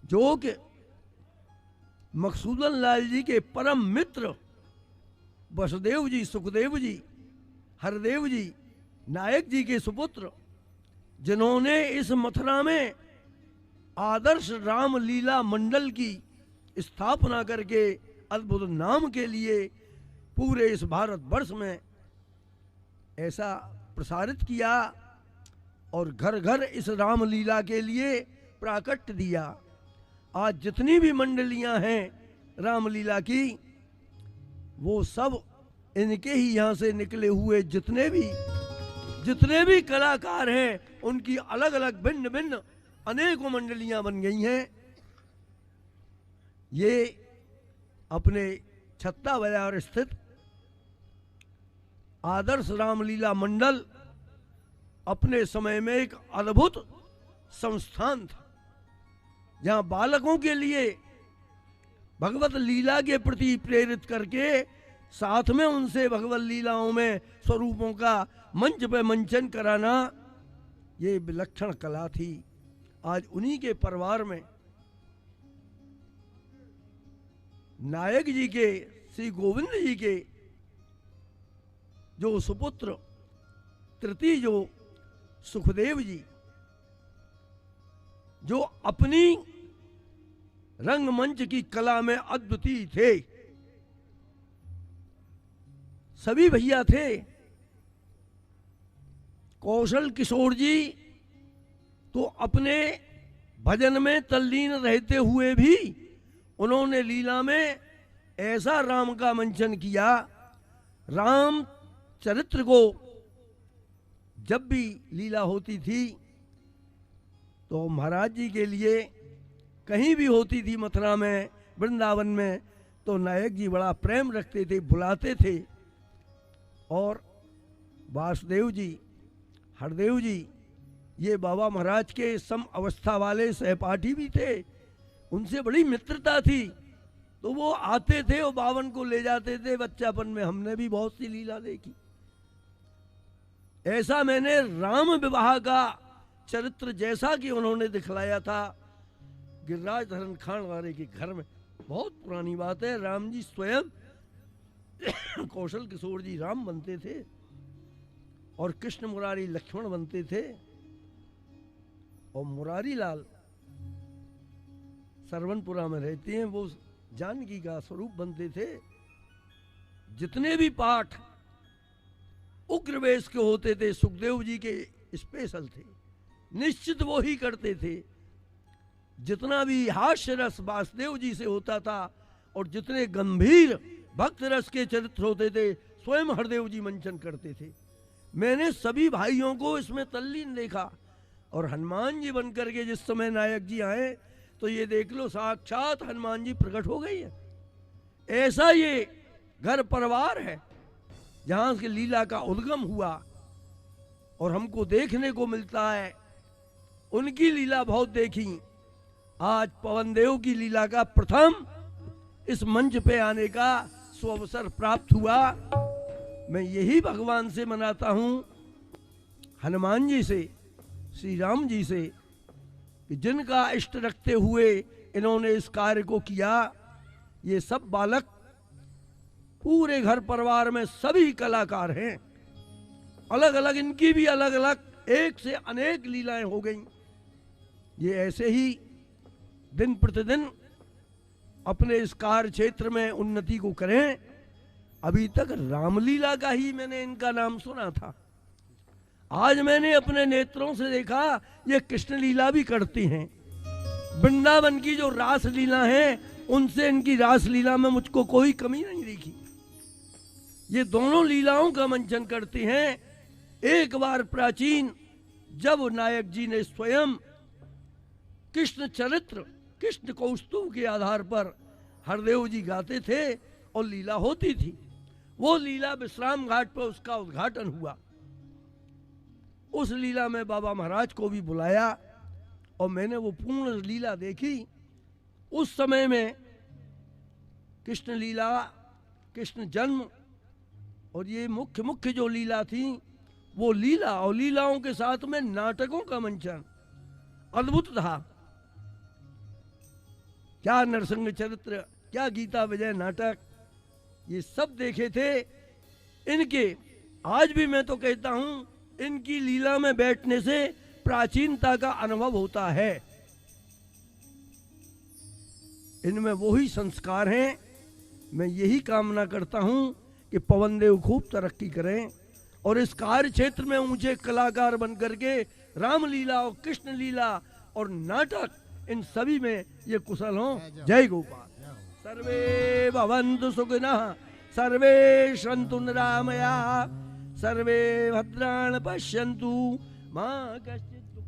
जो कि मकसूदन लाल जी के परम मित्र वसुदेव जी, सुखदेव जी, हरदेव जी, नायक जी के सुपुत्र, जिन्होंने इस मथुरा में आदर्श रामलीला मंडल की स्थापना करके अद्भुत नाम के लिए पूरे इस भारत वर्ष में ऐसा प्रसारित किया और घर घर इस रामलीला के लिए प्राकट्य दिया। आज जितनी भी मंडलियां हैं रामलीला की, वो सब इनके ही यहाँ से निकले हुए जितने भी कलाकार हैं, उनकी अलग अलग भिन्न भिन्न अनेकों मंडलियां बन गई हैं। ये अपने छत्ता बाजार स्थित आदर्श रामलीला मंडल अपने समय में एक अद्भुत संस्थान था, जहां बालकों के लिए भगवत लीला के प्रति प्रेरित करके साथ में उनसे भगवत लीलाओं में स्वरूपों का मंच पे मंचन कराना, ये विलक्षण कला थी। आज उन्हीं के परिवार में नायक जी के, श्री गोविंद जी के जो सुपुत्र तृतीय जो सुखदेव जी, जो अपनी रंगमंच की कला में अद्वितीय थे, सभी भैया थे। कौशल किशोर जी तो अपने भजन में तल्लीन रहते हुए भी उन्होंने लीला में ऐसा राम का मंचन किया। राम चरित्र को जब भी लीला होती थी तो महाराज जी के लिए कहीं भी होती थी, मथुरा में, वृंदावन में, तो नायक जी बड़ा प्रेम रखते थे, बुलाते थे। और वासुदेव जी, हरदेव जी, ये बाबा महाराज के सम अवस्था वाले सहपाठी भी थे, उनसे बड़ी मित्रता थी। तो वो आते थे और बावन को ले जाते थे। बच्चापन में हमने भी बहुत सी लीला देखी। ऐसा मैंने राम विवाह का चरित्र जैसा कि उन्होंने दिखलाया था गिरिराज धरन खान वाले के घर में। बहुत पुरानी बात है। राम जी स्वयं कौशल किशोर जी राम बनते थे और कृष्ण मुरारी लक्ष्मण बनते थे, और मुरारी लाल सरवनपुरा में रहते हैं, वो जानकी का स्वरूप बनते थे। जितने भी पाठ उग्रवेश के होते थे, सुखदेव जी के स्पेशल थे, निश्चित वो ही करते थे। जितना भी हास्य रस वासुदेव जी से होता था और जितने गंभीर भक्त रस के चरित्र होते थे, स्वयं हरदेव जी मंचन करते थे। मैंने सभी भाइयों को इसमें तल्लीन देखा। और हनुमान जी बनकर के जिस समय नायक जी आए तो ये देख लो, साक्षात हनुमान जी प्रकट हो गई है। ऐसा ये घर परिवार है जहां से लीला का उद्गम हुआ और हमको देखने को मिलता है। उनकी लीला बहुत देखी। आज पवन देव की लीला का प्रथम इस मंच पे आने का सुअवसर प्राप्त हुआ। मैं यही भगवान से मनाता हूं, हनुमान जी से, श्री राम जी से, कि जिनका इष्ट रखते हुए इन्होंने इस कार्य को किया। ये सब बालक पूरे घर परिवार में सभी कलाकार हैं, अलग अलग, इनकी भी अलग अलग एक से अनेक लीलाएं हो गई। ये ऐसे ही दिन प्रतिदिन अपने इस कार्य क्षेत्र में उन्नति को करें। अभी तक रामलीला का ही मैंने इनका नाम सुना था। आज मैंने अपने नेत्रों से देखा ये कृष्ण लीला भी करती हैं। वृंदावन की जो रास लीला है उनसे इनकी रास लीला में मुझको कोई कमी नहीं दिखी। ये दोनों लीलाओं का मंचन करती हैं। एक बार प्राचीन जब नायक जी ने स्वयं कृष्ण चरित्र, कृष्ण कौस्तुभ के आधार पर हरदेव जी गाते थे और लीला होती थी। वो लीला विश्राम घाट पर उसका उद्घाटन हुआ। उस लीला में बाबा महाराज को भी बुलाया और मैंने वो पूर्ण लीला देखी। उस समय में कृष्ण लीला, कृष्ण जन्म और ये मुख्य मुख्य जो लीला थी वो लीला और लीलाओं के साथ में नाटकों का मंचन अद्भुत था। क्या नरसिंह चरित्र, क्या गीता विजय नाटक, ये सब देखे थे। इनके आज भी मैं तो कहता हूं इनकी लीला में बैठने से प्राचीनता का अनुभव होता है। इनमें वही संस्कार हैं। मैं यही कामना करता हूं कि पवन देव खूब तरक्की करें और इस कार्य क्षेत्र में ऊंचे कलाकार बन करके रामलीला और कृष्ण लीला और नाटक इन सभी में ये कुशल हों। जय गोपाल। सर्वे भवन्तु सुखिनः, सर्वे सन्तु निरामया, सर्वे भद्राणि पश्यन्तु मा कश्चित्